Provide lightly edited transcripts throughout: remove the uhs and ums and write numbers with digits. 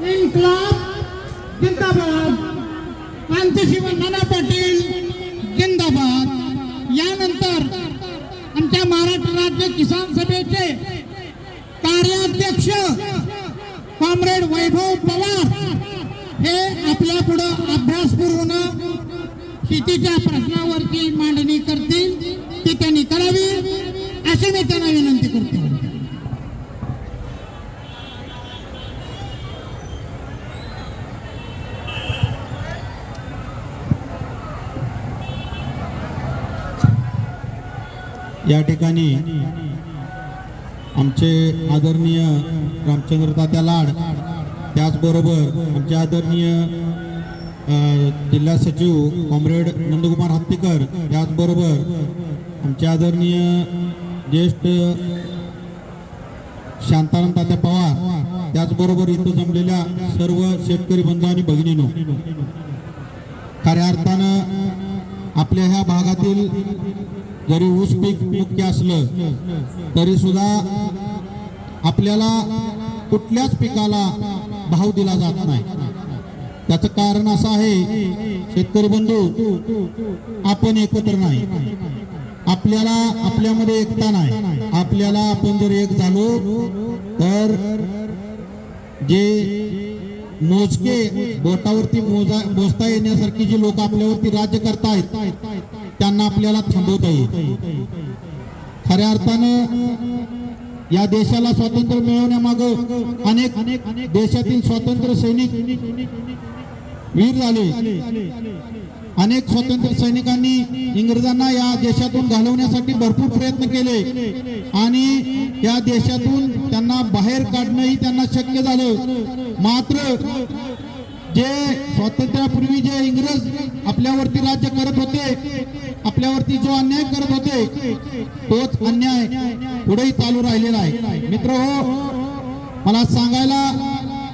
इन्कलाब जिंदाबाद, क्रांतिशिव नाना पाटील जिंदाबाद। यानंतर आमच्या महाराष्ट्र राज्य किसान सभेचे कार्याध्यक्ष कॉम्रेड वैभव पवार हे आपल्या पुढे अभ्यासपूर्वक शेतीच्या प्रश्नावरती मांडणी करतील, ती त्यांनी करावी अशी मी त्यांना विनंती करतो। या ठिकाणी आमचे आदरणीय रामचंद्र तात्या लाड, त्याचबरोबर आमचे आदरणीय जिल्हा सचिव कॉम्रेड नंदकुमार हत्तीकर, त्याचबरोबर आमचे आदरणीय ज्येष्ठ शांताराम तात्या पवार, त्याचबरोबर इथं जमलेल्या सर्व शेतकरी बंधू आणि भगिनींनो, खऱ्या अर्थानं आपल्या ह्या भागातील जरी ऊस पीक मुख्य असलं तरी सुद्धा आपल्याला कुठल्याच पिकाला भाव दिला जात नाही। त्याचं कारण असं आहे, शेतकरी बंधू आपण एकत्र नाही, आपल्याला आपल्यामध्ये एकता नाही। आपल्याला आपण जर एक झालो तर जे मोजके बोटावरती मोजता येण्यासारखी जी लोक आपल्यावरती राज्य करतायत त्यांना आपल्याला थांबवता येईल। खऱ्या अर्थानं या देशाला स्वातंत्र्य मिळवण्यामागं अनेक देशातील स्वातंत्र्य सैनिक वीर झाले। अनेक स्वातंत्र्य सैनिकांनी इंग्रजांना या देशातून घालवण्यासाठी भरपूर प्रयत्न केले आणि या देशातून त्यांना बाहेर काढणंही त्यांना शक्य झालं। मात्र जे स्वातंत्र्यापूर्वी जे इंग्रज आपल्यावरती राज्य करत होते, आपल्यावरती जो अन्याय करत होते, तोच अन्याय पुढेही चालू राहिलेला आहे। मित्रहो, मला सांगायला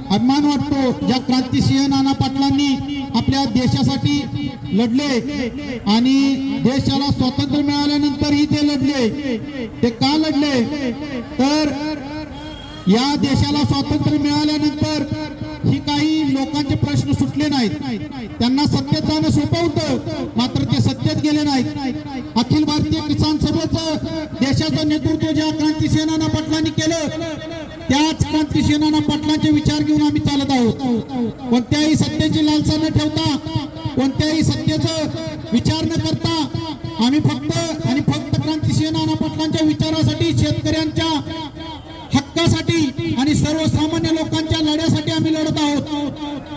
अभिमान वाटतो, ज्या क्रांतिसिंह नाना पाटलांनी आपल्या देशासाठी लढले आणि देशाला स्वातंत्र्य मिळाल्यानंतरही ते लढले। ते का लढले तर या देशाला स्वातंत्र्य मिळाल्यानंतर ही काही लोकांचे प्रश्न सुटले नाहीत। त्यांना सत्तेत जाणं सोपं होतं, मात्र ते सत्तेत गेले नाहीत। अखिल भारतीय किसान सभेचं देशाचं नेतृत्व ज्या क्रांतिसिंह नाना पाटलांनी केलं, त्याच क्रांतिसिंह नाना पाटलांचे विचार घेऊन आम्ही चालत आहोत। कोणत्याही सत्तेची लालसा न ठेवता, कोणत्याही सत्तेचं विचार न करता आम्ही फक्त क्रांतिसिंह नाना पाटलांच्या विचारासाठी, शेतकऱ्यांच्या हक्कासाठी आणि सर्वसामान्य लोकांच्या लढ्यासाठी आम्ही लढत आहोत।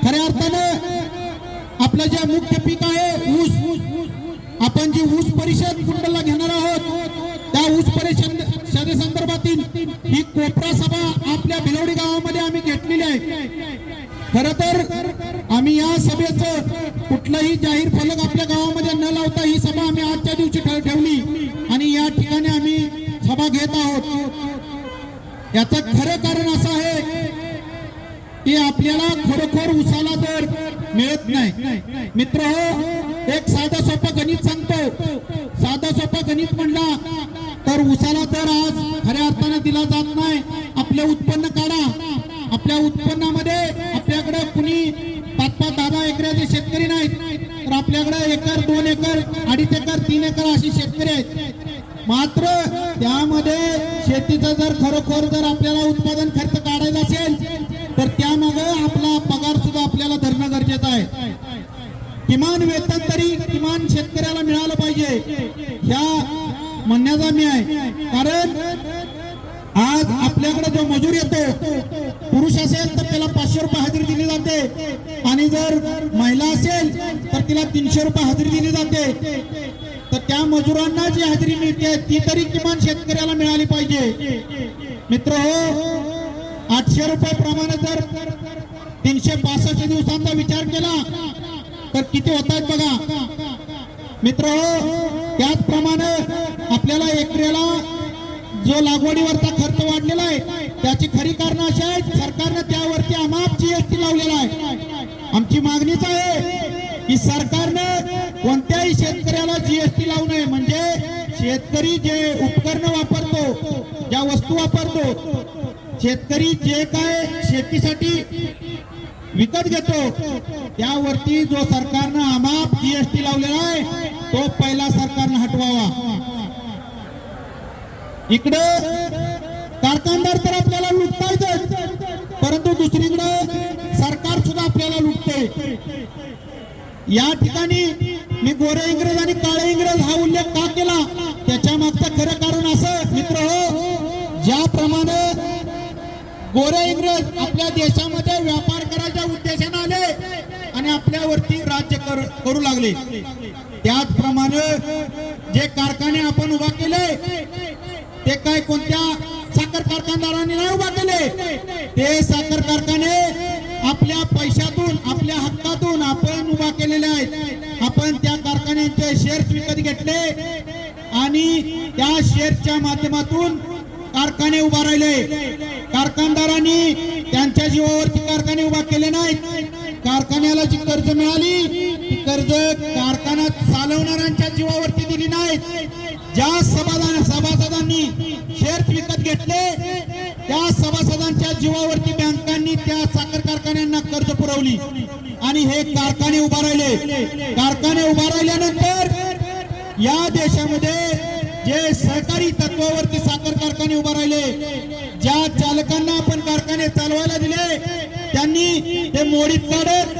खऱ्या अर्थानं आपलं जे मुख्य पीक आहे ऊस, आपण जी ऊस परिषद कुंडला घेणार आहोत, त्या ऊस परिषदेसंदर्भातील ही कोपरा सभा आपल्या भिलवडी गावामध्ये आम्ही घेतलेली आहे। खरं तर आम्ही या सभेचं कुठलंही जाहीर फलक आपल्या गावामध्ये न लावता ही सभा आम्ही आजच्या दिवशी ठेवली आणि या ठिकाणी आम्ही सभा घेत आहोत। याचं खरं कारण असं आहे की आपल्याला खरोखर ऊसाला दर मिळत नाही। मित्रहो, एक साधा सोपं गणित सांगतो। साधा सोपं गणित म्हणला तर ऊसाला दर आज खऱ्या अर्थाने दिला जात नाही। आपले उत्पन्न काढा, आपल्या उत्पन्नामध्ये आपल्याकडे कुणी 5-5, 10-10 एकराचे शेतकरी नाहीत, तर आपल्याकडे एकर, 2 एकर, 2.5 एकर, 3 एकर अशी शेतकरी आहेत। मात्र त्यामध्ये शेतीचं जर खरोखर जर आपल्याला उत्पादन खर्च काढायचा असेल तर त्यामागे आपला पगार सुद्धा आपल्याला धरणं गरजेचं आहे। किमान वेतन तरी किमान शेतकऱ्याला मिळालं पाहिजे, ह्या म्हणण्याचा मी आहे। कारण आज आपल्याकडे जो मजूर येतो, पुरुष असेल तर त्याला 500 रुपये हजेरी दिली जाते आणि जर महिला असेल तर तिला 300 रुपये हजेरी दिली जाते। तर त्या मजुरांना जी हजेरी मिळते ती तरी किमान शेतकऱ्याला मिळाली पाहिजे। मित्रहो, 800 रुपये प्रमाणे जर 362 दिवसांचा विचार केला तर किती होतात बघा। मित्रहो, त्याचप्रमाणे आपल्याला एकऱ्याला जो लागवडीवरचा खर्च वाढलेला आहे त्याची खरी कारण अशी आहेत, सरकारने त्यावरती अमाप जीएसटी लावलेला आहे। आमची मागणीच आहे की सरकारने कोणत्याही शेतकऱ्याला जीएसटी लावू नये, म्हणजे शेतकरी जे उपकरण वापरतो, ज्या वस्तू वापरतो, शेतकरी जे काय शेतीसाठी विकत घेतो त्यावरती जो सरकारनं अमाप जीएसटी लावलेला आहे तो पहिला सरकारनं हटवावा. इकडे कारखानदार तर आपल्याला लुटतायच, परंतु दुसरीकडे सरकार सुद्धा आपल्याला लुटते. या ठिकाणी मी गोरे इंग्रज आणि काळे इंग्रज हा उल्लेख का केला, त्याच्या मागचं खरं कारण असं मित्र हो, ज्याप्रमाणे गोरे इंग्रज आपल्या देशामध्ये व्यापार करायच्या उद्देशाने आले आणि आपल्यावरती राज्य करू लागले, त्याचप्रमाणे जे कारखाने आपण उभा केले ते काय कोणत्या साखर कारखानदारांनी नाही उभा केले, ते साखर कारखाने आपल्या पैशातून आपल्या हक्कातून आपण उभा केलेले आहेत. आपण त्या कारखान्यांचे शेअर्स विकत घेतले आणि त्या शेअर्सच्या माध्यमातून कारखाने उभा राहिले. कारखानदारांनी त्यांच्या जीवावरती कारखाने उभा केले नाहीत. कारखान्याला जी कर्ज मिळाली ती कर्ज कारखाना चालवणाऱ्यांच्या जीवावरती दिली नाहीत. ज्या सभासदांनी शेअर्स विकत घेतले त्या सभासदांच्या जीवावरती बँकांनी त्या साखर कारखान्यांना कर्ज पुरवली आणि हे कारखाने उभा राहिले. कारखाने उभा राहिल्यानंतर या देशामध्ये जे सहकारी तत्वावरती साखर कारखाने उभा राहिले, ज्या चालकांना आपण कारखाने चालवायला दिले त्यांनी ते मोडीत काढत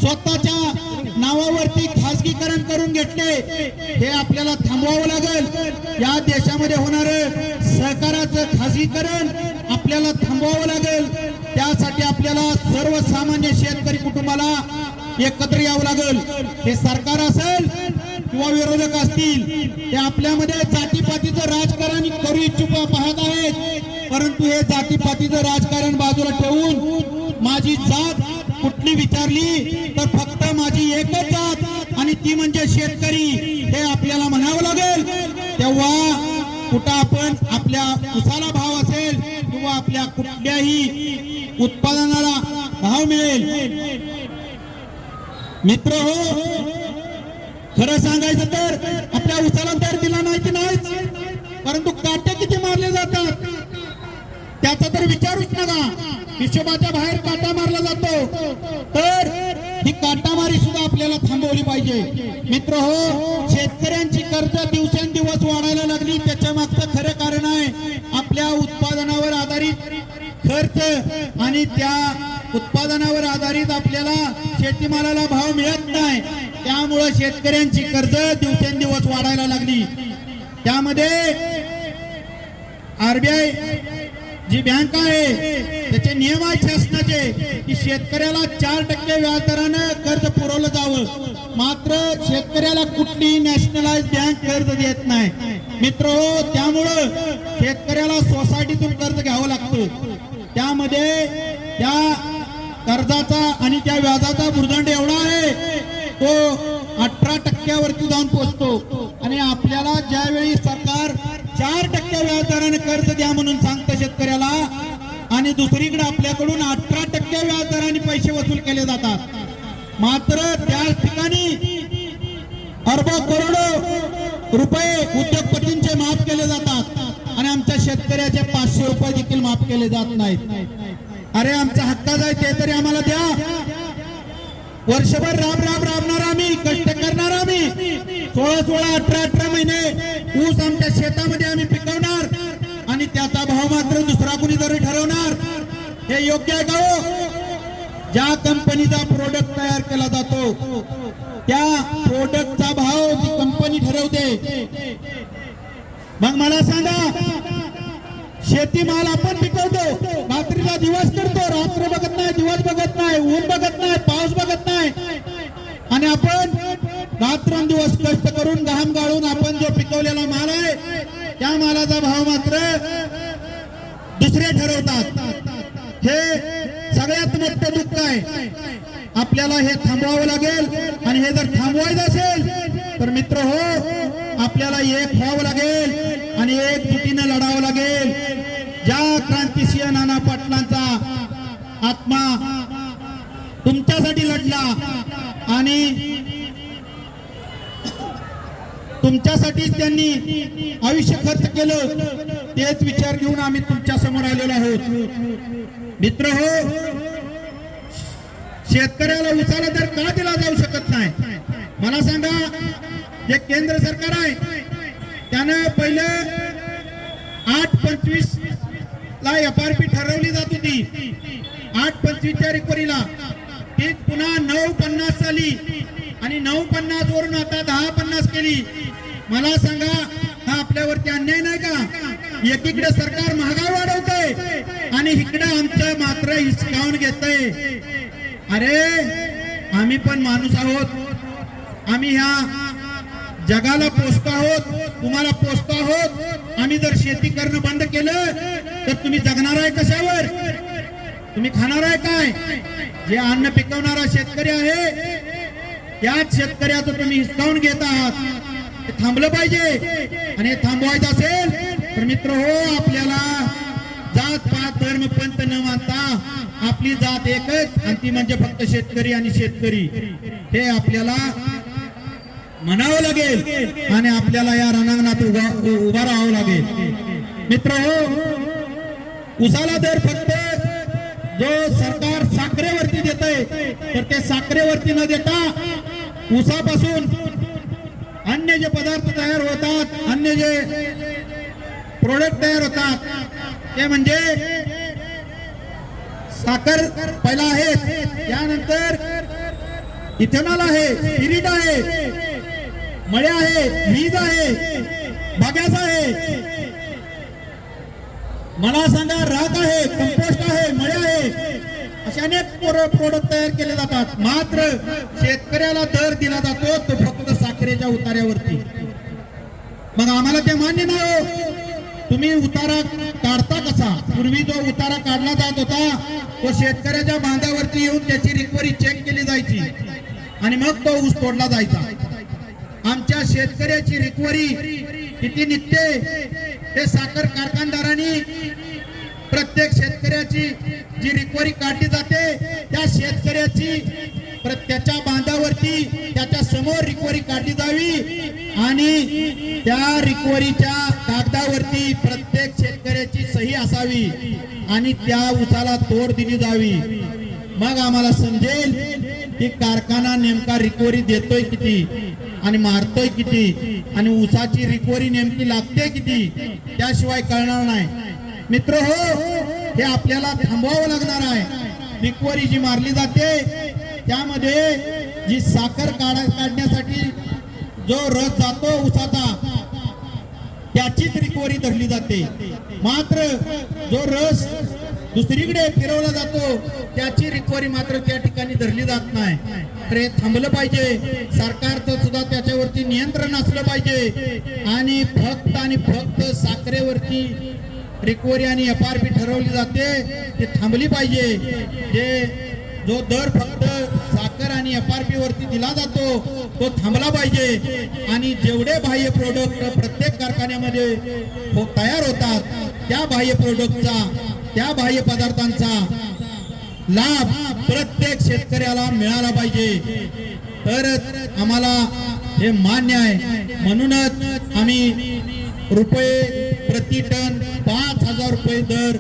स्वतःच्या नावावरती खासगीकरण करून घेतले. हे आपल्याला थांबवावं लागेल. या देशामध्ये होणारं सहकाराचं खासगीकरण आपल्याला थांबवावं लागेल. त्यासाठी आपल्याला सर्वसामान्य शेतकरी कुटुंबाला एकत्र यावं लागेल. हे सरकार असेल किंवा विरोधक असतील ते आपल्यामध्ये जातीपातीचं राजकारण करू इच्छुक पाहत आहेत, परंतु हे जातीपातीचं राजकारण बाजूला ठेवून माझी जात कुठली विचारली तर फक्त माझी एकच जात आणि ती म्हणजे शेतकरी हे आपल्याला म्हणावं लागेल. तेव्हा कुठं आपण आपल्या उसाला भाव असेल किंवा आपल्या कुठल्याही उत्पादनाला भाव मिळेल. मित्र हो, खरं सांगायचं तर आपल्या उसाला दर दिला नाही की नाहीच, परंतु काटे किती मारले जातात त्याचा तर विचारूच नका. हिशोबाच्या बाहेर काटा मारला जातो, तर ही काटामारी सुद्धा आपल्याला थांबवली पाहिजे. मित्र हो, शेतकऱ्यांची कर्ज दिवसेंदिवस वाढायला लागली, त्याच्या मागचं खरं कारण आहे आपल्या उत्पादनावर आधारित खर्च आणि त्या उत्पादनावर आधारित आपल्याला शेतीमालाला भाव मिळत नाही. त्यामुळे शेतकऱ्यांची कर्ज दिवसेंदिवस वाढायला लागली. त्यामध्ये आरबीआय जी बँक आहे त्याचे नियम आहेत शासनाचे की शेतकऱ्याला 4% व्याजदराने कर्ज पुरवलं जावं, मात्र शेतकऱ्याला कुठलीही नॅशनलाइज बँक कर्ज देत नाही. मित्र हो, त्यामुळं शेतकऱ्याला सोसायटीतून कर्ज घ्यावं लागतं. त्यामध्ये त्या कर्जाचा आणि त्या व्याजाचा भुर्दंड एवढा आहे तो 18% वरती जाऊन पोहोचतो आणि आपल्याला ज्यावेळी सरकार 4% व्याजदराने कर्ज द्या म्हणून सांगतं शेतकऱ्याला आणि दुसरीकडे आपल्याकडून 18% व्याजदराने पैसे वसूल केले जातात, मात्र त्या ठिकाणी अरब करोडो रुपये उद्योगपतींचे माफ केले जातात आणि आमच्या शेतकऱ्याचे 500 रुपये देखील माफ केले जात नाहीत. अरे आमचा हक्काच आहे ते तरी आम्हाला द्या. वर्षभर राबणार आम्ही, कष्ट करणार आम्ही, 16-18 महिने ऊस आमच्या शेतामध्ये आम्ही पिकवणार आणि त्याचा भाव मात्र दुसरा कुणी जरी ठरवणार. हे योग्य आहे का हो? ज्या कंपनीचा प्रोडक्ट तयार केला जातो त्या प्रोडक्टचा भाव ती कंपनी ठरवते. मग मला सांगा, शेतीमाल आपण पिकवतो, रात्रीला दिवस करतो, रात्र बघत नाही, दिवस बघत नाही, ऊन बघत नाही, पाऊस बघत नाही आणि आपण रात्रंदिवस कष्ट करून घाम गाळून आपण जो पिकवलेला माल आहे त्या मालाचा भाव मात्र दुसरे ठरवतात. हे सगळ्यात मोठं दुःख आहे. आपल्याला हे थांबवावं लागेल आणि हे जर थांबवायचं असेल तर मित्र हो, आपल्याला एक व्हावं लागेल आणि एकजुटीनं लढावं लागेल. ज्या क्रांतिसिंह नाना पाटलांचा आत्मा तुमच्यासाठी लढला आणि तुमच्यासाठीच त्यांनी आयुष्य खर्च केलं, तेच विचार घेऊन आम्ही तुमच्या समोर आलेलो आहोत. मित्र हो, शेतकऱ्याला उसाला दर का दिला जाऊ शकत नाही? मला सांगा, जे केंद्र सरकार आहे त्यानं पहिलं 8.25 ला FRP ठरवली जात होती, 8.25च्या रिकव्हरीला. तीच पुन्हा 9.50 झाली आणि 9.50 वरून आता 10.50 केली. मला सांगा, हा आपल्यावरती अन्याय नाही का? एकीकडे सरकार महागाई वाढवतंय आणि इकडे आमचं मात्र हिसकावून घेतंय. अरे, आम्ही पण माणूस आहोत, आम्ही ह्या जगाला पोचतो आहोत, तुम्हाला पोचतो आहोत. आम्ही जर शेती करणं बंद केलं तर तुम्ही जगणार आहे कशावर? तुम्ही खाणार आहे काय? जे अन्न पिकवणारा शेतकरी आहे त्याच शेतकऱ्याचं तुम्ही हिसकावून घेत आहात. हे थांबलं पाहिजे. आणि हे थांबवायचं असेल तर मित्र हो, आपल्याला जात पात धर्म पंथ न मानता आपली जात एकच आणि ती म्हणजे फक्त शेतकरी आणि शेतकरी. हे आपल्याला म्हणावं लागेल आणि आपल्याला या रणांगणात उभा राहावं लागेल. मित्र हो, उसाला दर फक्त जो सरकार साखरेवरती देतंय तर ते साखरेवरती न देता उसापासून अन्य जे पदार्थ तयार होतात, अन्य जे प्रोडक्ट तयार होतात ते म्हणजे साखर पहिला आहे, त्यानंतर इथेनॉल आहे, स्पिरिट आहे, मळे आहे, वीज आहे, बागास आहे. मला सांगा, राख आहे, कंपोस्ट आहे, मळे आहे, असे अनेक प्रोडक्ट तयार केले जातात. मात्र शेतकऱ्याला दर दिला जातो तो फक्त साखरेच्या उतार्यावरती. मग आम्हाला ते मान्य नाही हो. तुम्ही उतारा काढता कसा? पूर्वी जो उतारा काढला जात होता तो शेतकऱ्याच्या बांधावरती येऊन त्याची रिकव्हरी चेक केली जायची आणि मग तो ऊस तोडला जायचा. आमच्या शेतकऱ्याची रिकव्हरी किती निघते ते साखर कारखानदारांनी प्रत्येक शेतकऱ्याची जी रिकव्हरी काढली जाते त्या शेतकऱ्याची त्याच्या बांधावरती त्याच्या समोर रिकव्हरी काढली जावी आणि त्या रिकव्हरीच्या कागदावरती प्रत्येक शेतकऱ्याची सही असावी आणि त्या उसाला तोड दिली जावी. मग आम्हाला समजेल की कारखाना नेमका रिकव्हरी देतोय किती आणि मारतोय किती आणि ऊसाची रिकव्हरी नेमकी लागते किती, त्याशिवाय कळणार नाही. मित्र हो, हे आपल्याला थांबवावं लागणार आहे. रिकव्हरी जी मारली जाते त्यामध्ये जी साखर काढण्यासाठी जो रस जातो ऊसाचा त्याचीच रिकव्हरी धरली जाते. मात्र जो रस दुसरीकडे फिरवला जातो त्याची रिकव्हरी मात्र त्या ठिकाणी धरली जात नाही. तर हे थांबलं पाहिजे. सरकारचं सुद्धा त्याच्यावरती नियंत्रण असलं पाहिजे आणि फक्त साखरेवरती रिकव्हरी आणि FRP ठरवली जाते ते थांबली पाहिजे. जो दर फक्त साखर आणि FRP वरती दिला जातो तो थांबला पाहिजे आणि जेवढे बाह्य प्रोडक्ट प्रत्येक कारखान्यामध्ये तयार होतात त्या बाह्य प्रोडक्टचा, त्या बाह्य पदार्थांचा लाभ प्रत्येक शेतकऱ्याला मिळाला पाहिजे. तरच आम्हाला हे मान्य आहे. म्हणूनच आम्ही रुपये प्रति टन 5,000 रुपये दर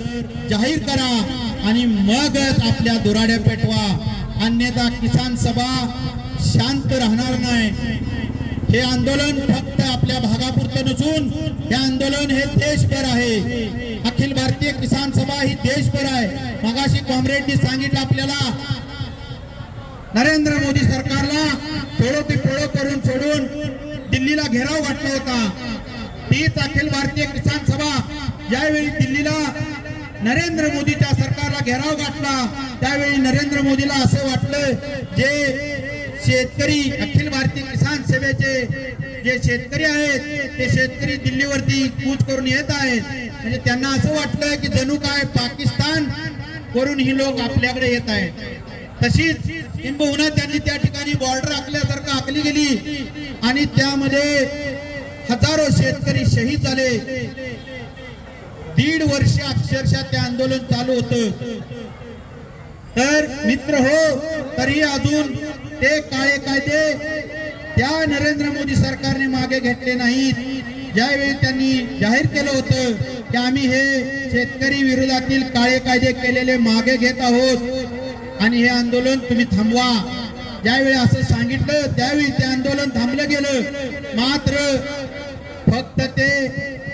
जाहीर करा आणि मगच आपल्या दुराड्या पेटवा. अन्यथा किसान सभा शांत राहणार नाही. हे आंदोलन फक्त आपल्या भागापुरतं नसून हे आंदोलन हे देशभर आहे. अखिल भारतीय किसान सभा ही देशभर आहे. मगाशी कॉम्रेडनी सांगितलं आपल्याला, नरेंद्र मोदी सरकारला थोडं ते पोळं करून सोडून दिल्लीला घेराव घातला होता. तीच अखिल भारतीय किसान सभा ज्यावेळी दिल्लीला नरेंद्र मोदीच्या सरकारला घेराव घातला त्यावेळी नरेंद्र मोदीला असं वाटलं, जे शेतकरी अखिल भारतीय किसान सभेचे जे शेतकरी आहेत ते शेतकरी दिल्लीवरती कूच करून येत आहेत, म्हणजे त्यांना असं वाटलं की जणू काय पाकिस्तान करून ही लोक आपल्याकडे येत आहेत. तशीच किंबहुना त्यांनी त्या ठिकाणी बॉर्डर आखल्यासारखं आखली गेली आणि त्यामध्ये हजारो शेतकरी शहीद झाले. 1.5 वर्ष अक्षरशः ते आंदोलन चालू होतं. तर मित्र हो, तरी अजून ते काळे कायदे त्या नरेंद्र मोदी सरकारने मागे घेतले नाहीत. ज्यावेळी त्यांनी जाहीर केलं होतं की आम्ही हे शेतकरी विरोधातील काळे कायदे केलेले मागे घेत आहोत आणि हे आंदोलन तुम्ही थांबवा, ज्यावेळी असं सांगितलं त्यावेळी ते आंदोलन थांबलं गेलं. मात्र फक्त ते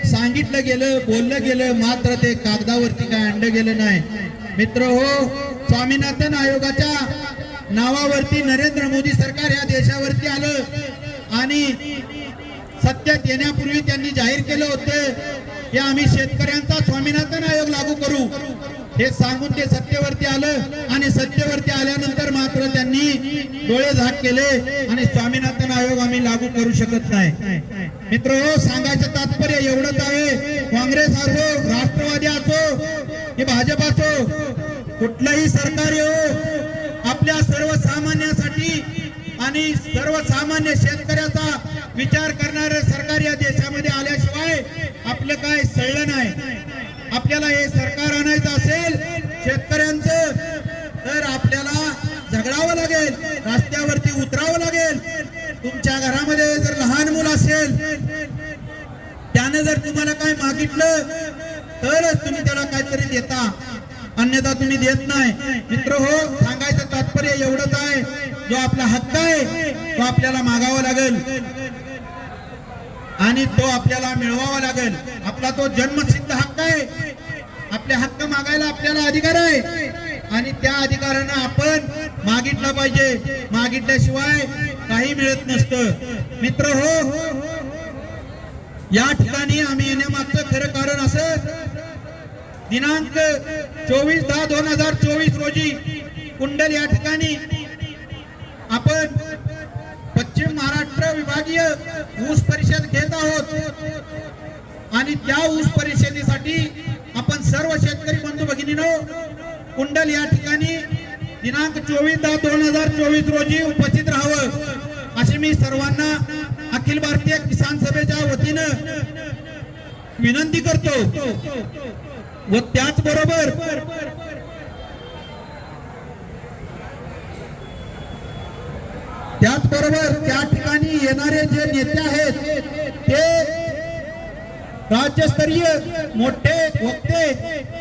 सांगितलं गेलं, बोललं गेलं, मात्र ते कागदावरती काय आणलं गेलं नाही. मित्र हो, स्वामीनाथन आयोगाच्या नावावरती नरेंद्र मोदी सरकार या देशावरती आलं आणि सत्तेत येण्यापूर्वी त्यांनी जाहीर केलं होतं की आम्ही शेतकऱ्यांचा स्वामीनाथन आयोग लागू करू. हे सांगून ते सत्तेवरती आलं आणि सत्तेवरती आल्यानंतर मात्र त्यांनी डोळे झाक केले आणि स्वामीनाथन आयोग आम्ही लागू करू शकत नाही. मित्र हो, सांगायचं तात्पर्य एवढंच आहे, काँग्रेस असो, राष्ट्रवादी असो की भाजप असो, कुठलंही सरकार येवो, आपल्या सर्वसामान्यांसाठी आणि सर्वसामान्य शेतकऱ्याचा विचार करणारे सरकार या देशामध्ये आल्याशिवाय आपलं काय सळलं नाही. आपल्याला हे सरकार आणायचं असेल शेतकऱ्यांचं, तर आपल्याला झगडावं लागेल, रस्त्यावरती उतरावं लागेल. तुमच्या घरामध्ये जर लहान मुलं असेल, त्यानं जर तुम्हाला काय मागितलं तरच तुम्ही त्याला काहीतरी देता, अन्यथा तुम्ही देत नाही. मित्र हो, सांगायचं तात्पर्य एवढंच आहे, जो आपला हक्क आहे तो आपल्याला मागावा लागेल आणि तो आपल्याला मिळवावा लागेल. आपला तो जन्मसिद्ध हक्क आहे, आपले हक्क मागायला आपल्याला अधिकार आहे आणि त्या अधिकारानं आपण मागितला पाहिजे. मागितल्याशिवाय काही मिळत नसतं. मित्र हो, या ठिकाणी आम्ही येण्यामागचं खरं कारण असं, दिनांक 24/10/2024 रोजी कुंडल या ठिकाणी आपण पश्चिम महाराष्ट्र विभागीय ऊस परिषद घेत आहोत आणि त्या ऊस परिषदेसाठी आपण सर्व शेतकरी बंधू भगिनींनो कुंडल या ठिकाणी दिनांक 24/10/2024 रोजी उपस्थित राहावं अशी मी सर्वांना अखिल भारतीय किसान सभेच्या वतीनं विनंती करतो. व त्याचबरोबर त्या ठिकाणी येणारे जे नेते आहेत ते राज्यस्तरीय मोठे वक्ते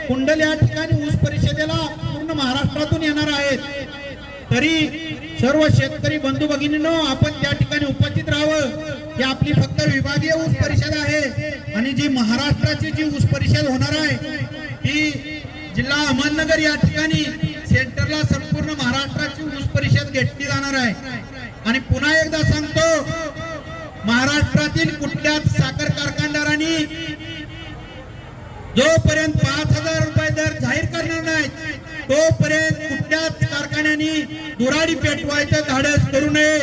कुंडल या ठिकाणी ऊस परिषदेला पूर्ण महाराष्ट्रातून येणार आहेत. तरी सर्व शेतकरी बंधू भगिनींनो आपण त्या ठिकाणी उपस्थित राहावं. ही आपली फक्त विभागीय ऊस परिषद आहे आणि जी महाराष्ट्राची जी ऊस परिषद होणार आहे ती जिल्हा अहमदनगर या ठिकाणी सेंटरला संपूर्ण महाराष्ट्राची ऊस परिषद घेतली जाणार आहे. आणि पुन्हा एकदा सांगतो, महाराष्ट्रातील कुठल्याच साखर कारखानदारांनी जोपर्यंत 5,000 रुपये दर जाहीर करणार नाही तोपर्यंत कुठल्याच कारखान्यांनी दुराडी पेटवायचं धाडस करू नये.